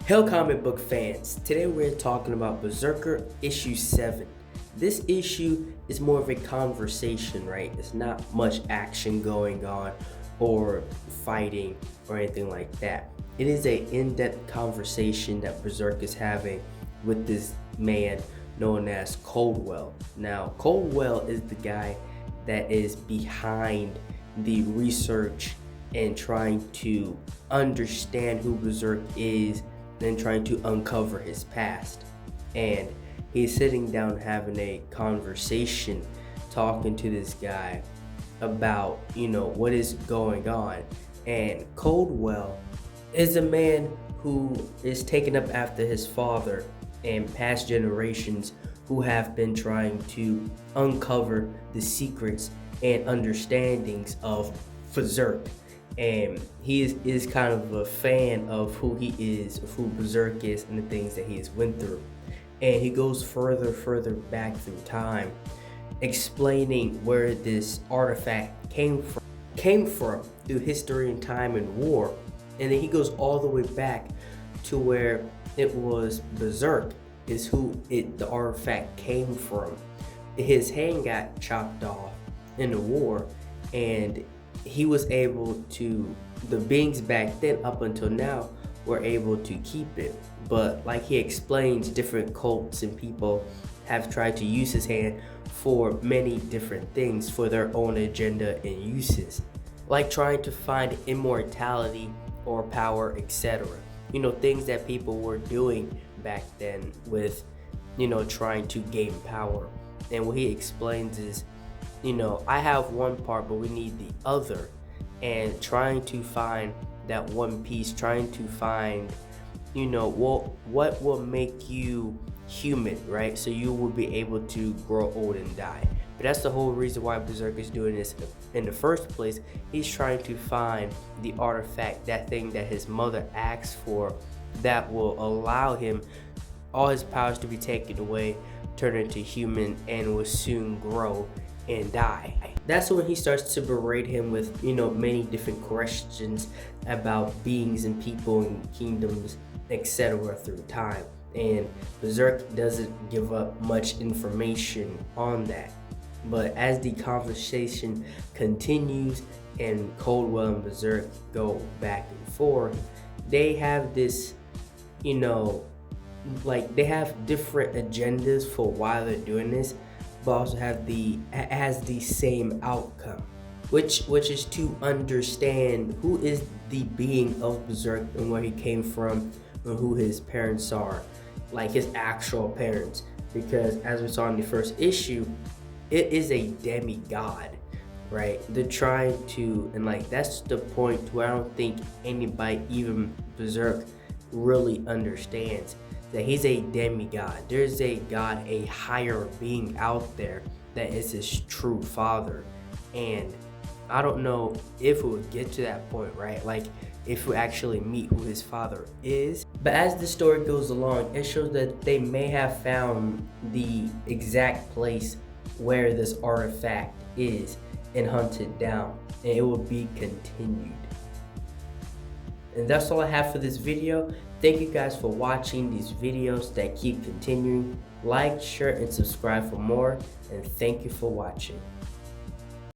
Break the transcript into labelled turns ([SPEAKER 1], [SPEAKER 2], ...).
[SPEAKER 1] Hello comic book fans, today we're talking about Berserker issue 7. This issue is more of a conversation, right? It's not much action going on or fighting or anything like that. It is an in-depth conversation that Berserk is having with this man known as Coldwell. Now, Coldwell is the guy that is behind the research and trying to understand who Berserk is and trying to uncover his past. And he's sitting down having a conversation talking to this guy about, what is going on. And Coldwell is a man who is taken up after his father and past generations who have been trying to uncover the secrets and understandings of Berserk. And he is kind of a fan of who he is, of who Berserk is, and the things that he has went through. And he goes further back through time, explaining where this artifact came from through history and time and war. And then he goes all the way back to where it was Berserk is who the artifact came from. His hand got chopped off in the war, and he was able to, the beings back then up until now were able to keep it. But like he explains, different cults and people have tried to use his hand for many different things for their own agenda and uses, like trying to find immortality or power, etc. Things that people were doing back then with, trying to gain power. And what he explains is, I have one part, but we need the other, and trying to find that one piece, trying to find, what will make you human, right? So you will be able to grow old and die. But that's the whole reason why Berserk is doing this in the first place. He's trying to find the artifact, that thing that his mother asked for, that will allow him all his powers to be taken away, turn into human, and will soon grow and die. That's when he starts to berate him with, many different questions about beings and people and kingdoms, etc. through time. And Berserk doesn't give up much information on that. But as the conversation continues and Coldwell and Berserk go back and forth, they have this, they have different agendas for why they're doing this, but also has the same outcome, which is to understand who is the being of Berserk and where he came from and who his parents are, like his actual parents. Because as we saw in the first issue, it is a demigod, right? They're trying to, and that's the point where I don't think anybody, even Berserk, really understands that he's a demigod. There's a god, a higher being out there that is his true father. And I don't know if we would get to that point, right? Like if we actually meet who his father is. But as the story goes along, it shows that they may have found the exact place where this artifact is and hunted down, and it will be continued. And that's all I have for this video. Thank you guys for watching these videos that keep continuing. Like, share, and subscribe for more. And thank you for watching.